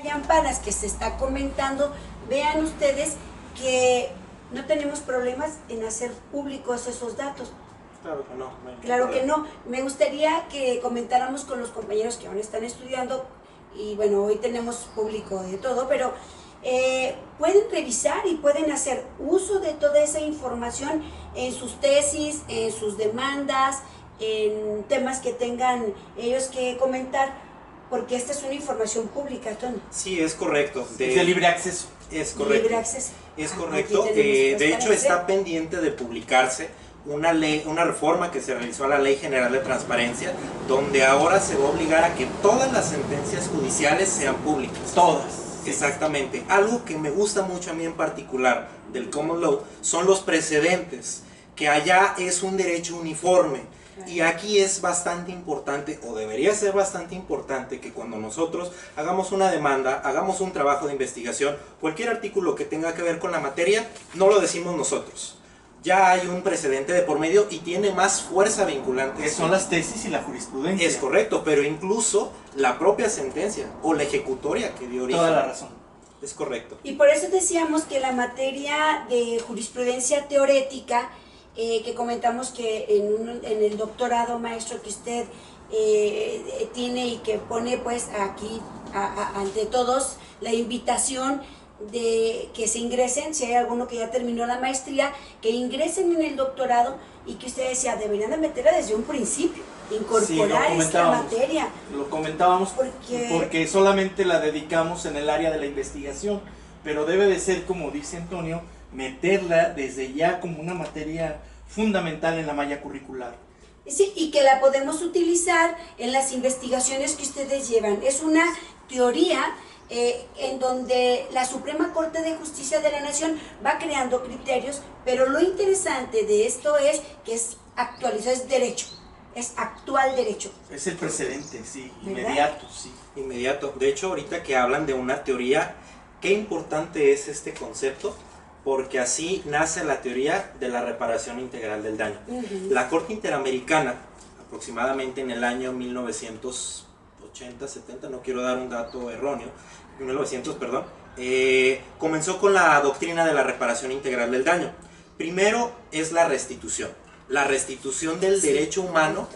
Amparas que se está comentando, vean ustedes que no tenemos problemas en hacer públicos esos datos. Claro que no. Claro que no. Me gustaría que comentáramos con los compañeros que aún están estudiando, y bueno, hoy tenemos público de todo, pero pueden revisar y pueden hacer uso de toda esa información en sus tesis, en sus demandas, en temas que tengan ellos que comentar, porque esta es una información pública, Tony. Sí, es correcto. Es de libre acceso. Es correcto. Libre acceso. Es correcto. De hecho, está pendiente de publicarse una ley, una reforma que se realizó a la Ley General de Transparencia, donde ahora se va a obligar a que todas las sentencias judiciales sean públicas. Todas. Exactamente. Algo que me gusta mucho a mí en particular del Common Law son los precedentes, que allá es un derecho uniforme. Y aquí es bastante importante, o debería ser bastante importante, que cuando nosotros hagamos una demanda, hagamos un trabajo de investigación, cualquier artículo que tenga que ver con la materia, no lo decimos nosotros. Ya hay un precedente de por medio y tiene más fuerza vinculante. Que son las tesis y la jurisprudencia. Es correcto, pero incluso la propia sentencia o la ejecutoria que dio origen. Toda la razón. Es correcto. Y por eso decíamos que la materia de jurisprudencia teorética, que comentamos que en el doctorado, maestro, que usted tiene y que pone pues aquí ante todos la invitación de que se ingresen, si hay alguno que ya terminó la maestría, que ingresen en el doctorado, y que usted decía, deberían de meterla desde un principio, incorporar esta materia. Lo comentábamos porque solamente la dedicamos en el área de la investigación, pero debe de ser, como dice Antonio, meterla desde ya como una materia fundamental en la malla curricular. Sí, y que la podemos utilizar en las investigaciones que ustedes llevan. Es una teoría en donde la Suprema Corte de Justicia de la Nación va creando criterios, pero lo interesante de esto es que es actualizado, es derecho, es actual derecho. Es el precedente, sí, ¿verdad? inmediato, sí. Inmediato. De hecho, ahorita que hablan de una teoría, qué importante es este concepto, porque así nace la teoría de la reparación integral del daño. La Corte Interamericana, aproximadamente en el año 1980, 70, no quiero dar un dato erróneo, 1900, perdón, comenzó con la doctrina de la reparación integral del daño. Primero es la restitución del derecho humano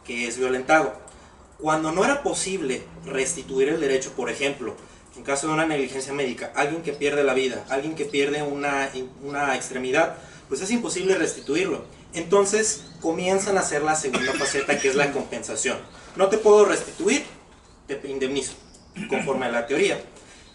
que es violentado. Cuando no era posible restituir el derecho, por ejemplo, en caso de una negligencia médica, alguien que pierde la vida, alguien que pierde una extremidad, pues es imposible restituirlo. Entonces comienzan a hacer la segunda faceta, que es la compensación. No te puedo restituir, te indemnizo, conforme a la teoría.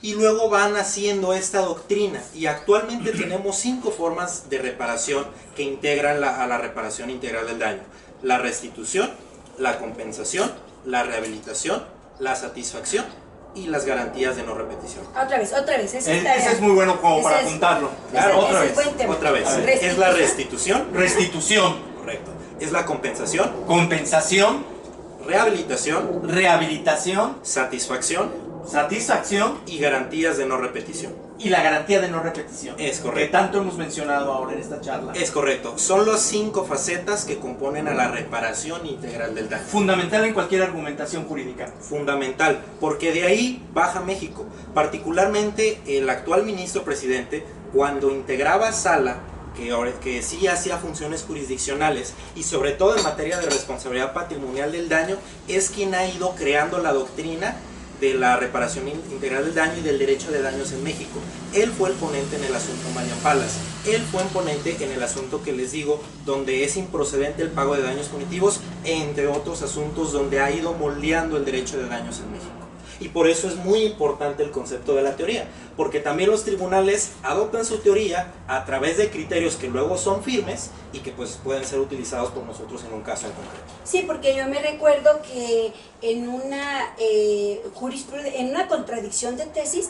Y luego van haciendo esta doctrina, y actualmente tenemos 5 formas de reparación que integran a la reparación integral del daño: la restitución, la compensación, la rehabilitación, la satisfacción y las garantías de no repetición. Otra vez, Ese es muy bueno como para apuntarlo. Claro, otra vez. Es la restitución. Restitución. Correcto. Es la compensación. Compensación. Rehabilitación. Rehabilitación. Satisfacción. Satisfacción. Y garantías de no repetición. Y la garantía de no repetición. Es correcto. Que tanto hemos mencionado ahora en esta charla. Es correcto. Son las 5 facetas que componen a la reparación integral del daño. Fundamental en cualquier argumentación jurídica. Fundamental, porque de ahí baja México. Particularmente el actual ministro presidente, cuando integraba Sala, que sí hacía funciones jurisdiccionales, y sobre todo en materia de responsabilidad patrimonial del daño, es quien ha ido creando la doctrina de la reparación integral del daño y del derecho de daños en México. Él fue el ponente en el asunto María Palas. Él fue el ponente en el asunto que les digo, donde es improcedente el pago de daños punitivos, entre otros asuntos donde ha ido moldeando el derecho de daños en México. Y por eso es muy importante el concepto de la teoría, porque también los tribunales adoptan su teoría a través de criterios que luego son firmes y que pues pueden ser utilizados por nosotros en un caso en concreto. Sí, porque yo me recuerdo que en una en una contradicción de tesis,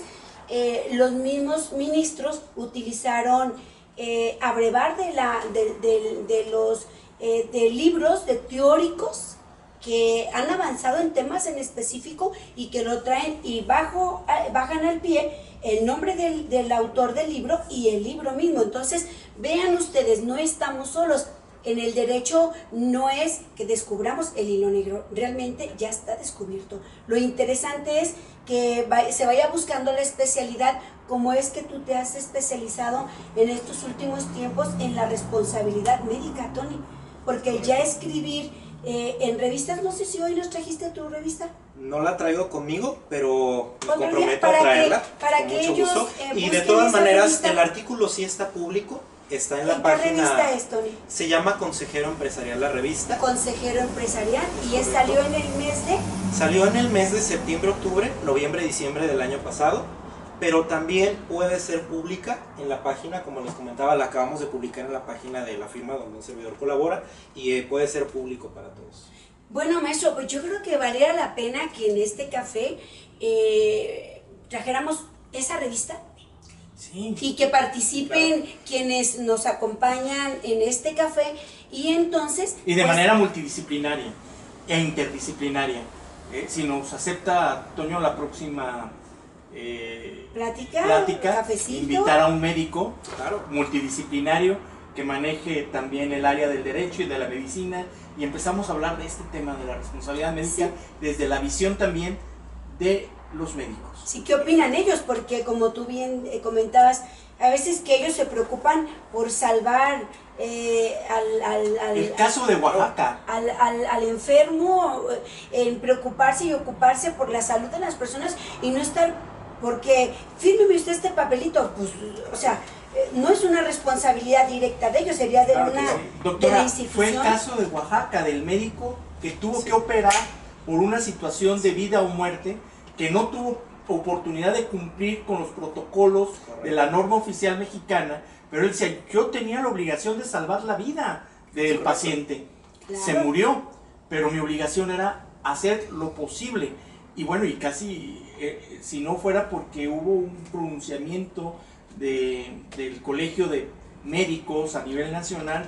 los mismos ministros utilizaron abrevar de los libros de teóricos que han avanzado en temas en específico y que lo traen y bajan al pie el nombre del autor del libro y el libro mismo. Entonces, vean ustedes, no estamos solos. en el derecho no es que descubramos el hilo negro, realmente ya está descubierto. Lo interesante es que se vaya buscando la especialidad, como es que tú te has especializado en estos últimos tiempos en la responsabilidad médica, Tony, porque ya escribir en revistas, no sé si hoy nos trajiste tu revista. No la traigo conmigo, pero me comprometo a traerla para con que mucho ellos, gusto. Y de todas maneras, el artículo sí está público. Está en la página. ¿Qué revista es, Tony? Se llama Consejero Empresarial la revista. Consejero Empresarial. ¿Y salió en el mes de? Salió en el mes de septiembre, octubre, noviembre, diciembre del año pasado. Pero también puede ser pública en la página, como les comentaba, la acabamos de publicar en la página de la firma donde un servidor colabora. Y puede ser público para todos. Bueno, maestro, pues yo creo que valiera la pena que en este café trajéramos esa revista. Sí. Y que participen quienes nos acompañan en este café y entonces... Y de manera multidisciplinaria e interdisciplinaria. Si nos acepta, Toño, la próxima plática, cafecito, invitar a un médico, claro, multidisciplinario que maneje también el área del derecho y de la medicina, y empezamos a hablar de este tema de la responsabilidad médica, sí, desde la visión también de los médicos. Sí, ¿qué opinan ellos? Porque como tú bien comentabas, a veces que ellos se preocupan por salvar el caso de Oaxaca, al enfermo, en preocuparse y ocuparse por la salud de las personas y no estar, porque fírmeme usted este papelito, pues, o sea, no es una responsabilidad directa de ellos, sería de claro una, sí. Doctora, de la institución. Fue el caso de Oaxaca, del médico que tuvo que operar por una situación de vida o muerte, que no tuvo oportunidad de cumplir con los protocolos de la norma oficial mexicana, pero él decía, yo tenía la obligación de salvar la vida del paciente. Claro. Se murió, pero mi obligación era hacer lo posible. Y bueno, y casi, si no fuera porque hubo un pronunciamiento del Colegio de Médicos a nivel nacional,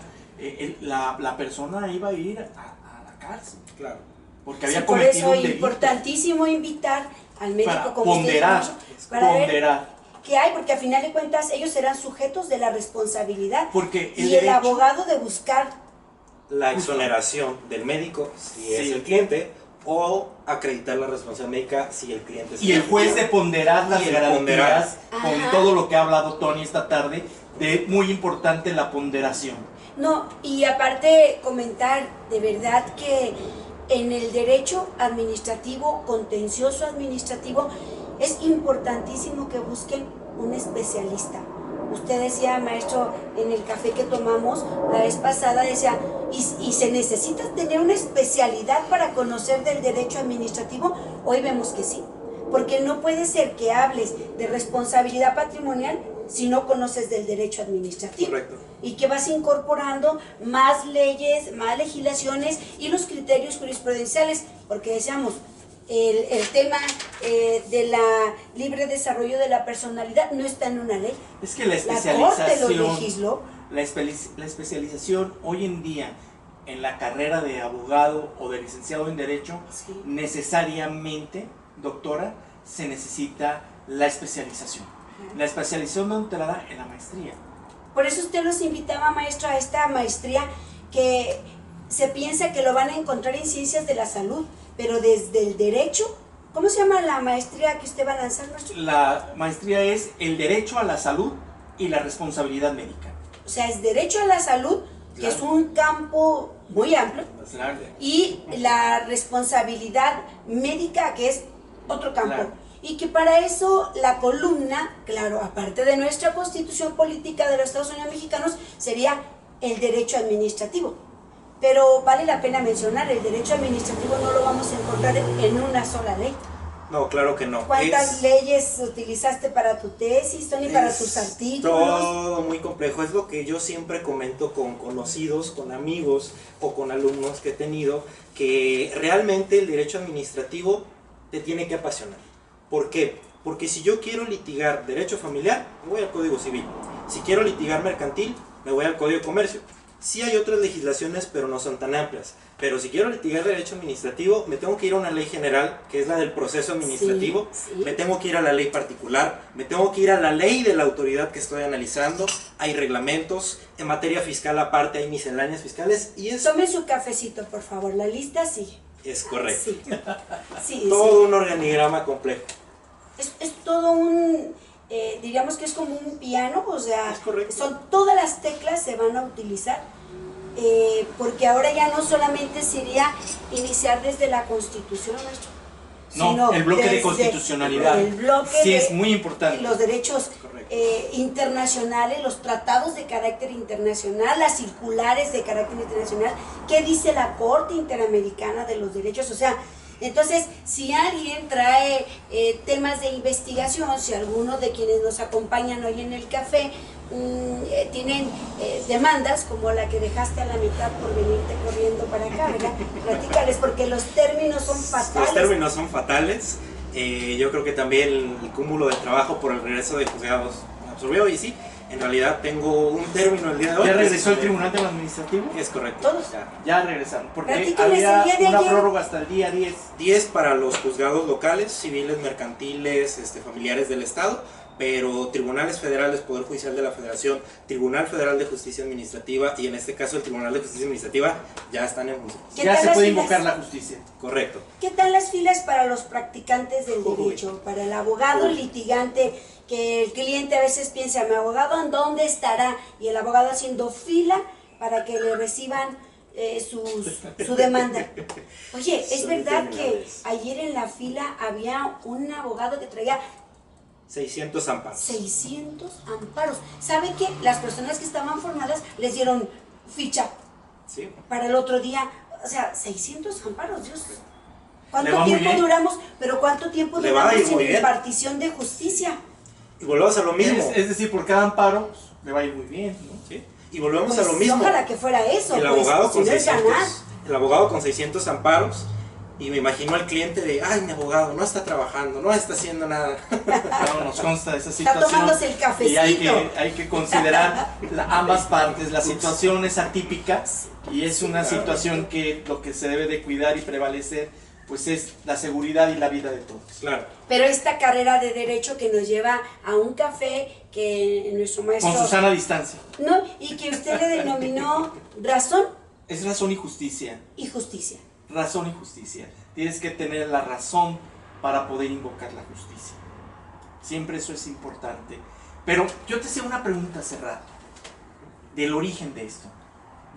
la persona iba a ir a la cárcel. Claro. Porque había cometido un delito. Por eso es importantísimo invitar al médico para como ponderar, para ponderar. ver qué hay, porque a final de cuentas ellos serán sujetos de la responsabilidad porque y el abogado de buscar la exoneración del médico si es el cliente, o acreditar la responsabilidad médica si el cliente es y el juez de ponderar las garantías, con Ajá. todo lo que ha hablado Tony esta tarde, de muy importante la ponderación. No, y aparte comentar de verdad que en el derecho administrativo, contencioso administrativo, es importantísimo que busquen un especialista. Usted decía, maestro, en el café que tomamos la vez pasada, decía, y se necesita tener una especialidad para conocer del derecho administrativo. Hoy vemos que sí, porque no puede ser que hables de responsabilidad patrimonial si no conoces del derecho administrativo. Correcto. Y que vas incorporando más leyes, más legislaciones y los criterios jurisprudenciales, porque decíamos, el tema de la libre desarrollo de la personalidad no está en una ley. Es que la especialización, lo legisló. La especialización hoy en día en la carrera de abogado o de licenciado en Derecho, sí, necesariamente, doctora, se necesita la especialización. La especialización no te la da en la maestría. Por eso usted los invitaba, maestro, a esta maestría que se piensa que lo van a encontrar en ciencias de la salud, pero desde el derecho. ¿Cómo se llama la maestría que usted va a lanzar, maestro? La maestría es el derecho a la salud y la responsabilidad médica. O sea, es derecho a la salud, que claro, es un campo muy amplio, claro, y la responsabilidad médica, que es otro campo. Claro. Y que para eso la columna, claro, aparte de nuestra Constitución Política de los Estados Unidos Mexicanos, sería el derecho administrativo. Pero vale la pena mencionar, el derecho administrativo no lo vamos a encontrar en una sola ley. No, claro que no. ¿Cuántas leyes utilizaste para tu tesis, Tony, para tus artículos? Todo muy complejo. Es lo que yo siempre comento con conocidos, con amigos o con alumnos que he tenido, que realmente el derecho administrativo te tiene que apasionar. ¿Por qué? Porque si yo quiero litigar derecho familiar, me voy al Código Civil. Si quiero litigar mercantil, me voy al Código de Comercio. Sí hay otras legislaciones, pero no son tan amplias. Pero si quiero litigar derecho administrativo, me tengo que ir a una ley general, que es la del proceso administrativo, me tengo que ir a la ley particular, me tengo que ir a la ley de la autoridad que estoy analizando, hay reglamentos, en materia fiscal aparte hay misceláneas fiscales y es... Tomen su cafecito, por favor, la lista sigue. Es correcto. Sí. Todo un organigrama complejo. Es todo un... diríamos que es como un piano, o sea, son todas las teclas se van a utilizar, porque ahora ya no solamente sería iniciar desde la Constitución, no, el bloque de constitucionalidad, el bloque sí es muy importante, los derechos internacionales, los tratados de carácter internacional, las circulares de carácter internacional, ¿qué dice la Corte Interamericana de los Derechos? O sea, entonces, si alguien trae temas de investigación, si alguno de quienes nos acompañan hoy en el café tienen demandas como la que dejaste a la mitad por venirte corriendo para acá, ¿verdad? Platícales, porque los términos son fatales. Los términos son fatales. Yo creo que también el cúmulo de trabajo por el regreso de juzgados me absorbió y sí. En realidad tengo un término el día de hoy. ¿Ya regresó el Tribunal de lo Administrativo? Es correcto. ¿Todos? Ya regresaron. Porque había una prórroga hasta el día 10. 10 para los juzgados locales, civiles, mercantiles, familiares del Estado, pero tribunales federales, Poder Judicial de la Federación, Tribunal Federal de Justicia Administrativa y en este caso el Tribunal de Justicia Administrativa ya están en función. Ya se puede invocar la justicia. Correcto. ¿Qué tal las filas para los practicantes del derecho? Para el abogado litigante, que el cliente a veces piensa, mi abogado ¿en dónde estará? Y el abogado haciendo fila para que le reciban su demanda. Oye, es verdad que ayer en la fila había un abogado que traía 600 amparos. 600 amparos. ¿Saben qué? Las personas que estaban formadas les dieron ficha para el otro día. O sea, 600 amparos, Dios. ¿Cuánto tiempo duramos? Pero ¿cuánto tiempo duramos en la impartición de justicia? Y volvemos a lo mismo. Es decir, por cada amparo pues, le va a ir muy bien, ¿no? Sí. Y volvemos a lo mismo. Ojalá que fuera eso. El abogado con 600 amparos. Y me imagino al cliente de, ay, mi abogado no está trabajando, no está haciendo nada. No, nos consta esa situación. Está tomándose el cafecito. Y hay que considerar ambas partes. La situación es atípica y es una situación que lo que se debe de cuidar y prevalecer pues es la seguridad y la vida de todos. Claro. Pero esta carrera de derecho que nos lleva a un café que nuestro maestro... Con su sana distancia. No, y que usted le denominó razón. Es razón y justicia. Y justicia. Razón y justicia. Tienes que tener la razón para poder invocar la justicia. Siempre eso es importante. Pero yo te hacía una pregunta hace rato. Del origen de esto.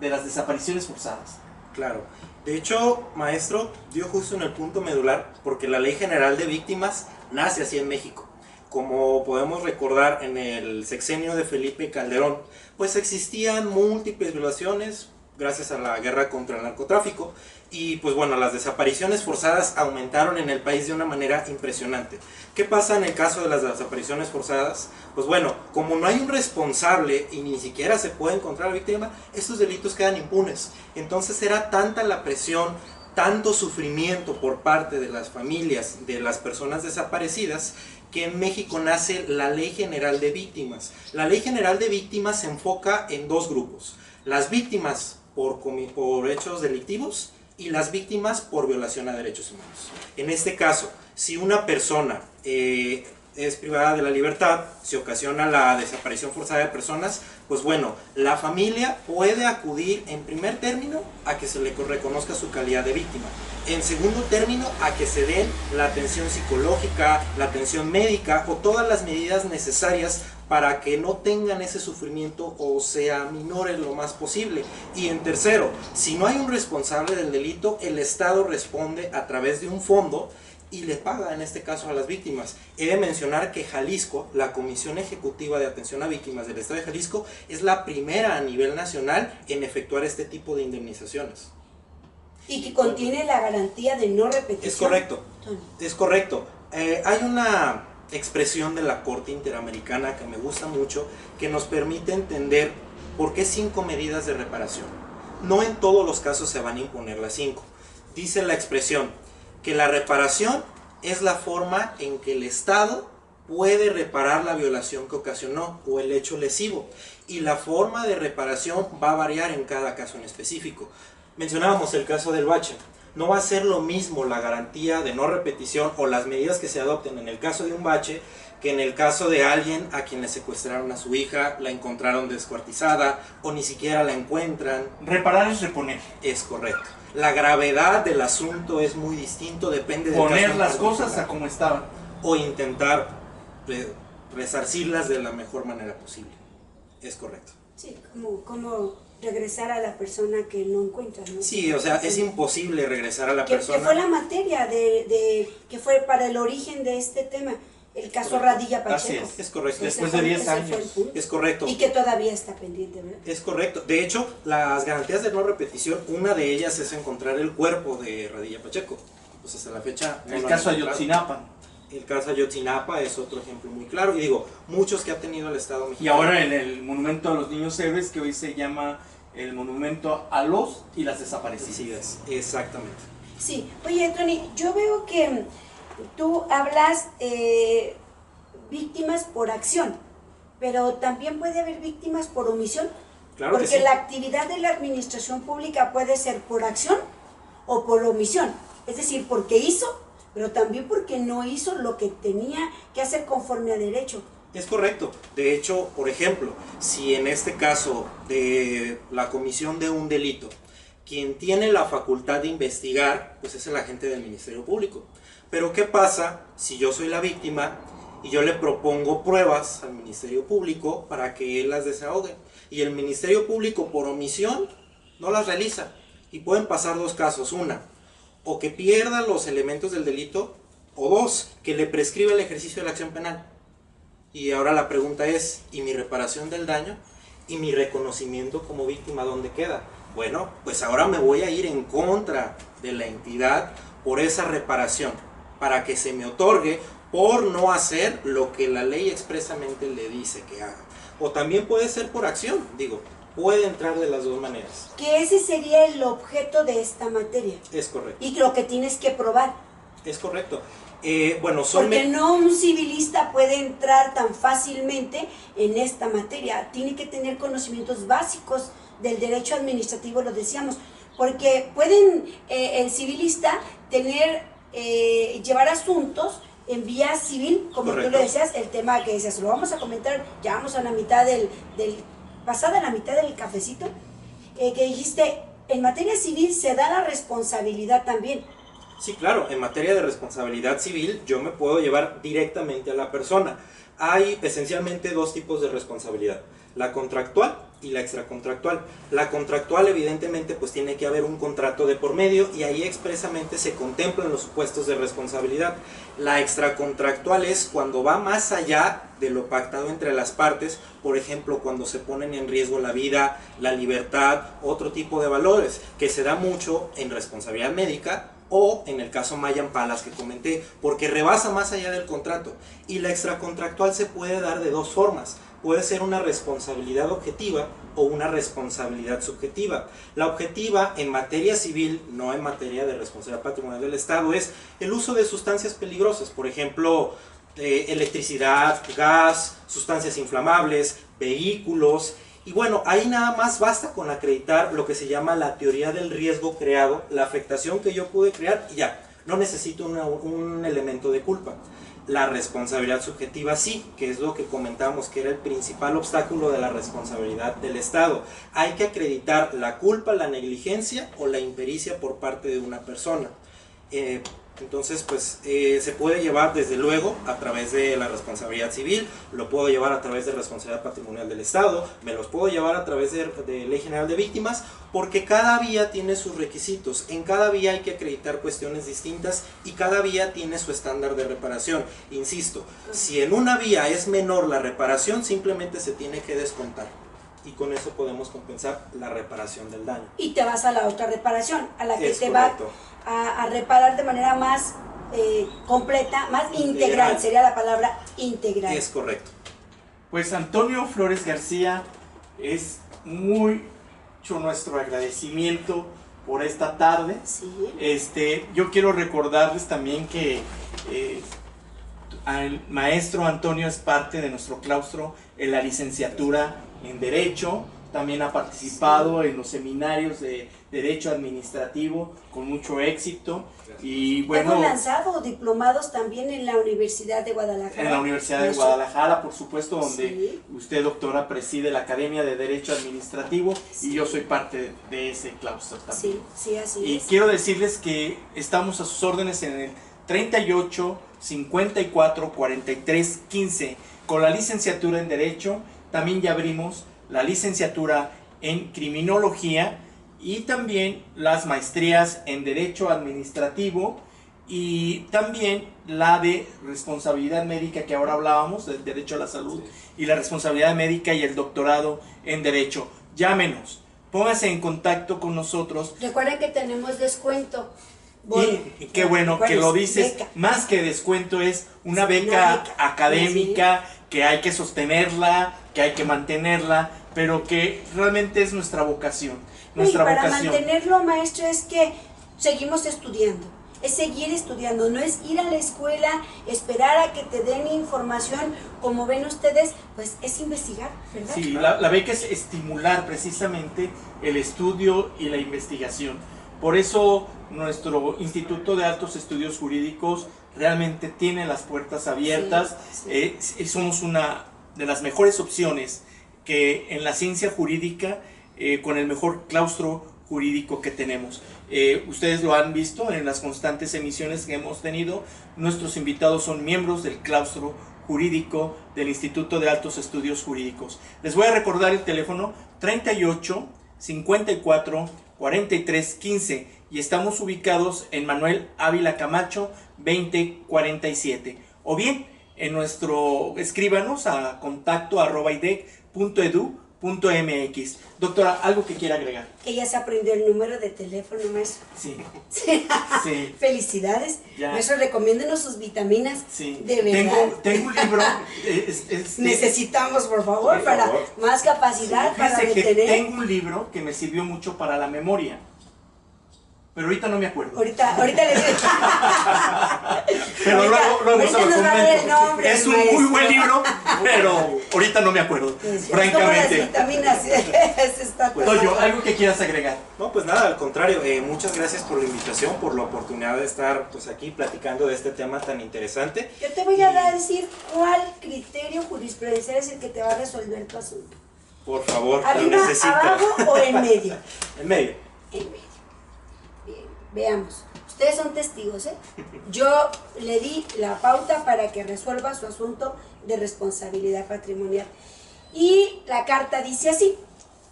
De las desapariciones forzadas. Claro. De hecho, maestro, dio justo en el punto medular, porque la Ley General de Víctimas nace así en México. Como podemos recordar en el sexenio de Felipe Calderón, pues existían múltiples violaciones gracias a la guerra contra el narcotráfico. Y pues bueno, las desapariciones forzadas aumentaron en el país de una manera impresionante. ¿Qué pasa en el caso de las desapariciones forzadas? Pues bueno, como no hay un responsable y ni siquiera se puede encontrar a la víctima, estos delitos quedan impunes. Entonces era tanta la presión, tanto sufrimiento por parte de las familias de las personas desaparecidas, que en México nace la Ley General de Víctimas. La Ley General de Víctimas se enfoca en dos grupos: las víctimas por hechos delictivos y las víctimas por violación a derechos humanos. En este caso, si una persona es privada de la libertad, se ocasiona la desaparición forzada de personas, pues bueno, la familia puede acudir en primer término a que se le reconozca su calidad de víctima. En segundo término, a que se den la atención psicológica, la atención médica o todas las medidas necesarias para que no tengan ese sufrimiento o se aminore lo más posible. Y en tercero, si no hay un responsable del delito, el Estado responde a través de un fondo y le paga en este caso a las víctimas. He de mencionar que Jalisco, la Comisión Ejecutiva de Atención a Víctimas del Estado de Jalisco, es la primera a nivel nacional en efectuar este tipo de indemnizaciones. Y que contiene la garantía de no repetición. Es correcto, es correcto. Hay una expresión de la Corte Interamericana que me gusta mucho, que nos permite entender por qué 5 medidas de reparación. No en todos los casos se van a imponer las 5. Dice la expresión que la reparación es la forma en que el Estado puede reparar la violación que ocasionó o el hecho lesivo. y la forma de reparación va a variar en cada caso en específico. Mencionábamos el caso del bache. No va a ser lo mismo la garantía de no repetición o las medidas que se adopten en el caso de un bache que en el caso de alguien a quien le secuestraron a su hija, la encontraron descuartizada o ni siquiera la encuentran. Reparar es reponer. Es correcto. La gravedad del asunto es muy distinto, depende del poner caso las cosas a como estaban. O intentar resarcirlas de la mejor manera posible. Es correcto. Sí, como regresar a la persona que no encuentra, ¿no? Sí, o sea, es imposible regresar a la persona. Que fue la materia que fue para el origen de este tema, el caso Correcto. Radilla Pacheco. Así es correcto. Después de 10 años. Es correcto. Y que todavía está pendiente, ¿verdad? Es correcto. De hecho, las garantías de no repetición, una de ellas es encontrar el cuerpo de Radilla Pacheco. Pues hasta la fecha no El lo caso han encontrado. Ayotzinapa. El caso Ayotzinapa es otro ejemplo muy claro. Y digo, muchos que ha tenido el Estado mexicano. Y ahora en el Monumento a los Niños Héroes, que hoy se llama el Monumento a los y las Desaparecidas. Exactamente. Sí. Oye, Tony, yo veo que tú hablas víctimas por acción, pero también puede haber víctimas por omisión. Claro porque que sí. la actividad de la administración pública puede ser por acción o por omisión. Es decir, porque hizo, pero también porque no hizo lo que tenía que hacer conforme a derecho. Es correcto. De hecho, por ejemplo, si en este caso de la comisión de un delito, quien tiene la facultad de investigar, pues es el agente del Ministerio Público. Pero ¿qué pasa si yo soy la víctima y yo le propongo pruebas al Ministerio Público para que él las desahogue? Y el Ministerio Público por omisión no las realiza. Y pueden pasar dos casos. Una, o que pierda los elementos del delito, o dos, que le prescriba el ejercicio de la acción penal. Y ahora la pregunta es, ¿y mi reparación del daño? ¿Y mi reconocimiento como víctima dónde queda? Bueno, pues ahora me voy a ir en contra de la entidad por esa reparación, para que se me otorgue por no hacer lo que la ley expresamente le dice que haga. O también puede ser por acción, digo, puede entrar de las dos maneras. Que ese sería el objeto de esta materia. Es correcto. Y lo que tienes que probar. Es correcto. Bueno, porque no un civilista puede entrar tan fácilmente en esta materia. Tiene que tener conocimientos básicos del derecho administrativo, lo decíamos. Porque pueden el civilista llevar asuntos en vía civil, como correcto. Tú le decías, el tema que decías, lo vamos a comentar, ya vamos a la mitad pasada la mitad del cafecito, que dijiste, en materia civil se da la responsabilidad también. Sí, claro, en materia de responsabilidad civil yo me puedo llevar directamente a la persona. Hay esencialmente dos tipos de responsabilidad, la contractual y la extracontractual. La contractual evidentemente pues tiene que haber un contrato de por medio y ahí expresamente se contemplan los supuestos de responsabilidad. La extracontractual es cuando va más allá de lo pactado entre las partes, por ejemplo cuando se ponen en riesgo la vida, la libertad, otro tipo de valores, que se da mucho en responsabilidad médica o en el caso Mayan Palas que comenté, porque rebasa más allá del contrato. Y la extracontractual se puede dar de dos formas. Puede ser una responsabilidad objetiva o una responsabilidad subjetiva. La objetiva en materia civil, no en materia de responsabilidad patrimonial del Estado, es el uso de sustancias peligrosas, por ejemplo, electricidad, gas, sustancias inflamables, vehículos. Y bueno, ahí nada más basta con acreditar lo que se llama la teoría del riesgo creado, la afectación que yo pude crear y ya, no necesito un elemento de culpa. La responsabilidad subjetiva sí, que es lo que comentamos que era el principal obstáculo de la responsabilidad del Estado. Hay que acreditar la culpa, la negligencia o la impericia por parte de una persona. Entonces, pues se puede llevar desde luego a través de la responsabilidad civil, lo puedo llevar a través de responsabilidad patrimonial del Estado, me los puedo llevar a través de Ley General de Víctimas, porque cada vía tiene sus requisitos, en cada vía hay que acreditar cuestiones distintas y cada vía tiene su estándar de reparación. Insisto, si en una vía es menor la reparación, simplemente se tiene que descontar. Y con eso podemos compensar la reparación del daño. Y te vas a la otra reparación, a la que te va a reparar de manera más completa, más integral, sería la palabra integral. Es correcto. Pues Antonio Flores García, es mucho nuestro agradecimiento por esta tarde. Sí. Yo quiero recordarles también que el maestro Antonio es parte de nuestro claustro en la licenciatura en Derecho, también ha participado en los seminarios de Derecho Administrativo con mucho éxito. Y bueno, hemos lanzado diplomados también en la Universidad de Guadalajara. En la Universidad de Guadalajara, por supuesto, donde usted, doctora, preside la Academia de Derecho Administrativo y yo soy parte de ese claustro también. Sí, así y es. Quiero decirles que estamos a sus órdenes en el 38 54 43 15 con la licenciatura en Derecho. También ya abrimos la licenciatura en Criminología y también las maestrías en Derecho Administrativo y también la de Responsabilidad Médica, que ahora hablábamos, del Derecho a la Salud, y la Responsabilidad Médica y el doctorado en Derecho. Llámenos, pónganse en contacto con nosotros. Recuerden que tenemos descuento. Y qué bueno que lo dices, beca. Más que descuento es una beca académica que hay que sostenerla, que hay que mantenerla, pero que realmente es nuestra vocación. Nuestra para mantenerlo, maestro, es que seguimos estudiando, es seguir estudiando, no es ir a la escuela, esperar a que te den información, como ven ustedes, pues es investigar, ¿verdad? Sí, la beca es estimular precisamente el estudio y la investigación. Por eso nuestro Instituto de Altos Estudios Jurídicos realmente tiene las puertas abiertas. Somos una de las mejores opciones que en la ciencia jurídica, con el mejor claustro jurídico que tenemos. Ustedes lo han visto en las constantes emisiones que hemos tenido. Nuestros invitados son miembros del claustro jurídico del Instituto de Altos Estudios Jurídicos. Les voy a recordar el teléfono 38 54 43 15 y estamos ubicados en Manuel Ávila Camacho 2047. O bien en nuestro, escríbanos a contacto@idec.edu.mx. Doctora, ¿algo que quiera agregar? Que ya se aprendió el número de teléfono, maestro. Sí. Felicidades. Maestro, recomiéndenos sus vitaminas. Sí. De verdad. Tengo un libro. Necesitamos, por favor, para más capacidad, para retener. Tengo un libro que me sirvió mucho para la memoria. Pero ahorita no me acuerdo. Ahorita les digo. Pero luego se lo comento. Nombre, es un muy buen libro, pero ahorita no me acuerdo, francamente. Vitaminas. Toyo, ¿algo que quieras agregar? No, pues nada, al contrario. Muchas gracias por la invitación, por la oportunidad de estar pues aquí platicando de este tema tan interesante. Yo te voy a decir cuál criterio jurisprudencial es el que te va a resolver tu asunto. Por favor, ¿Arriba, abajo o en medio? En medio. En medio. Veamos, ustedes son testigos, ¿eh? Yo le di la pauta para que resuelva su asunto de responsabilidad patrimonial. Y la carta dice así: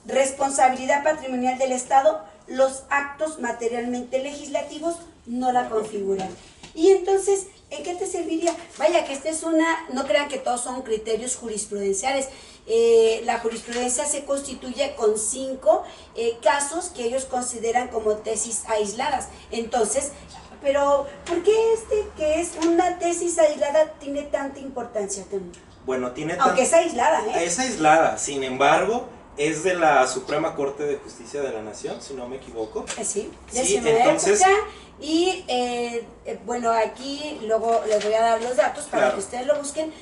responsabilidad patrimonial del Estado, los actos materialmente legislativos no la configuran. Y entonces, ¿en qué te serviría? Vaya, que esta es no crean que todos son criterios jurisprudenciales. La jurisprudencia se constituye con 5 casos que ellos consideran como tesis aisladas. Entonces, pero ¿por qué que es una tesis aislada tiene tanta importancia, Tony? Bueno, tiene aunque es aislada, Es aislada, sin embargo, es de la Suprema Corte de Justicia de la Nación, si no me equivoco. Sí, entonces... Y bueno, aquí luego les voy a dar los datos para que ustedes lo busquen.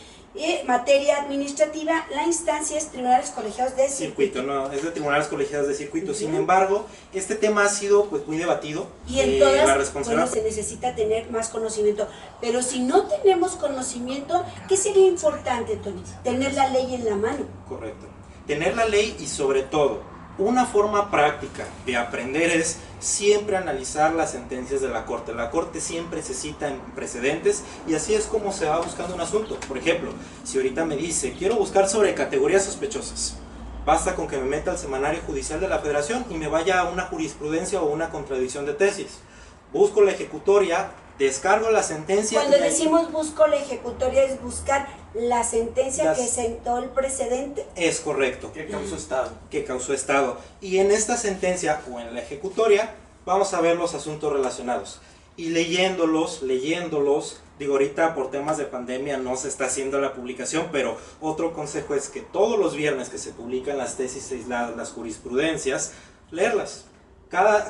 Materia administrativa, la instancia es tribunales colegiados de circuito. No, es de tribunales colegiados de circuito. Sin embargo, este tema ha sido pues muy debatido. Y en todas, bueno, se necesita tener más conocimiento. Pero si no tenemos conocimiento, ¿qué sería importante, Tony? Tener la ley en la mano. Correcto. Tener la ley y sobre todo, una forma práctica de aprender es siempre analizar las sentencias de la Corte. La Corte siempre se cita en precedentes y así es como se va buscando un asunto. Por ejemplo, si ahorita me dice, quiero buscar sobre categorías sospechosas, basta con que me meta al Semanario Judicial de la Federación y me vaya a una jurisprudencia o una contradicción de tesis. Busco la ejecutoria, descargo la sentencia. Cuando decimos busco la ejecutoria es buscar la sentencia que sentó el precedente. Es correcto. ¿Qué causó estado? Que causó estado. Y en esta sentencia o en la ejecutoria vamos a ver los asuntos relacionados. Y leyéndolos, digo ahorita por temas de pandemia no se está haciendo la publicación, pero otro consejo es que todos los viernes que se publican las tesis aisladas, las jurisprudencias, leerlas.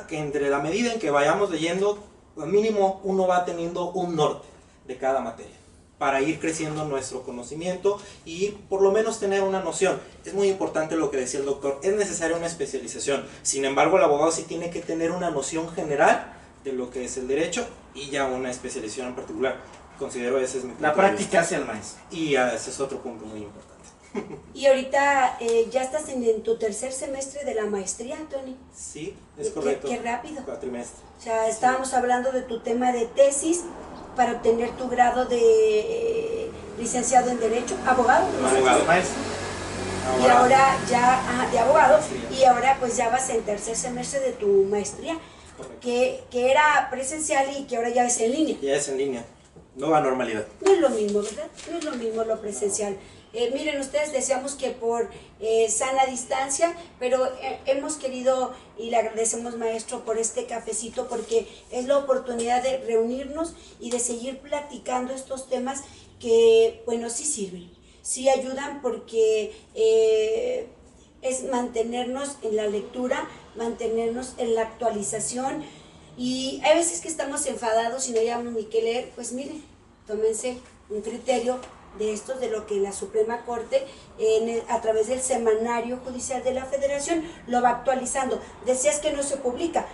Entre la medida en que vayamos leyendo, al mínimo uno va teniendo un norte de cada materia. para ir creciendo nuestro conocimiento y por lo menos tener una noción. Es muy importante lo que decía el doctor, es necesaria una especialización. Sin embargo, el abogado sí tiene que tener una noción general de lo que es el derecho y ya una especialización en particular. Considero ese es mi punto La práctica hacia el maestro. Y ese es otro punto muy importante. Y ahorita ya estás en tu tercer semestre de la maestría, Tony. Sí, es correcto. Qué rápido. Cuatrimestre. O sea, estábamos hablando de tu tema de tesis para obtener tu grado de licenciado en Derecho, abogado. Abogado, maestro. Y ahora ya, de abogado, y ahora pues ya vas en tercer semestre de tu maestría, que era presencial y que ahora ya es en línea. Ya es en línea, nueva normalidad. No es lo mismo, ¿verdad? No es lo mismo lo presencial. Miren, ustedes deseamos que por sana distancia, pero hemos querido y le agradecemos, maestro, por este cafecito, porque es la oportunidad de reunirnos y de seguir platicando estos temas que, bueno, sí sirven, sí ayudan, porque es mantenernos en la lectura, mantenernos en la actualización, y hay veces que estamos enfadados y no hayamos ni que leer. Pues miren, tómense un criterio de estos, de lo que la Suprema Corte a través del Semanario Judicial de la Federación lo va actualizando. Decías que no se publica.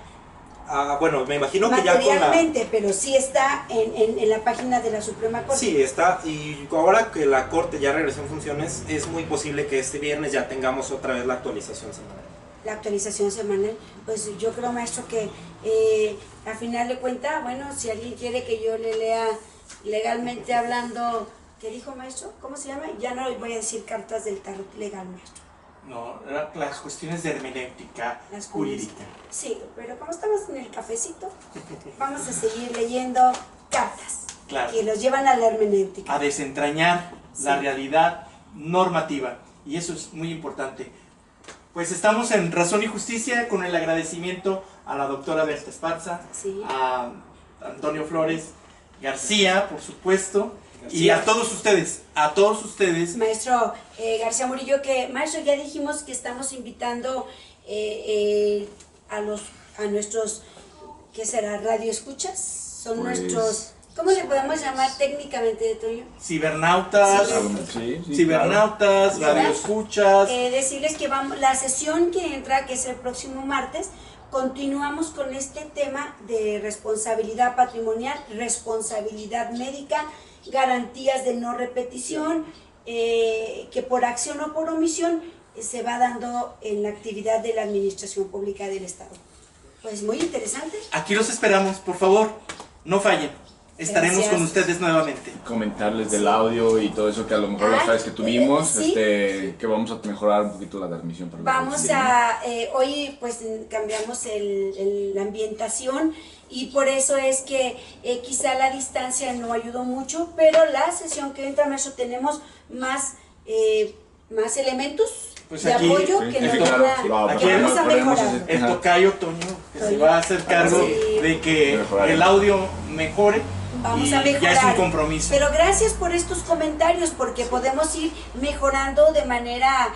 Bueno, me imagino que ya con materialmente, pero sí está en la página de la Suprema Corte. Sí, está, y ahora que la Corte ya regresó en funciones, es muy posible que este viernes ya tengamos otra vez la actualización semanal. La actualización semanal, pues yo creo, maestro, que al final de cuentas, bueno, si alguien quiere que yo le lea legalmente hablando, ¿qué dijo, maestro? ¿Cómo se llama? Ya no voy a decir cartas del tarot legal, maestro. No, las cuestiones de hermenéutica jurídica. Sí, pero como estamos en el cafecito, vamos a seguir leyendo cartas, claro, que los llevan a la hermenéutica. A desentrañar la realidad normativa, y eso es muy importante. Pues estamos en Razón y Justicia con el agradecimiento a la doctora Berta Esparza, sí, a Antonio Flores García, por supuesto, y a todos ustedes, Maestro García Murillo, que, maestro, ya dijimos que estamos invitando a nuestros, ¿qué será? ¿Radio escuchas? Son pues, nuestros, ¿cómo le podemos llamar técnicamente, Toño? Cibernautas, cibernautas, claro. Radio escuchas. Decirles que la sesión que entra, que es el próximo martes, continuamos con este tema de responsabilidad patrimonial, responsabilidad médica, garantías de no repetición, que por acción o por omisión se va dando en la actividad de la Administración Pública del Estado. Pues muy interesante. Aquí los esperamos, por favor, no fallen. Estaremos Gracias. Con ustedes nuevamente. Comentarles del audio y todo eso que a lo mejor las veces que tuvimos, sí. Que vamos a mejorar un poquito la transmisión. Vamos a, hoy pues cambiamos la ambientación, y por eso es que quizá la distancia no ayudó mucho, pero la sesión que entra, maestro, tenemos más elementos pues de apoyo que nos vamos a mejorar. El tocayo Toño, que se va a hacer cargo de que el audio mejore. Vamos a mejorar. Ya es un compromiso. Pero gracias por estos comentarios, porque podemos ir mejorando de manera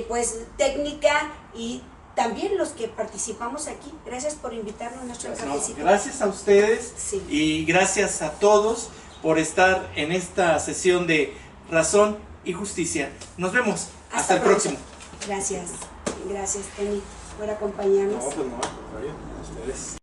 pues técnica, y también los que participamos aquí. Gracias por invitarnos a nuestro cafecito. Gracias a ustedes, sí. Y gracias a todos por estar en esta sesión de Razón y Justicia. Nos vemos. Hasta el próximo. Gracias, Tony, por acompañarnos. No, pues no, a ustedes.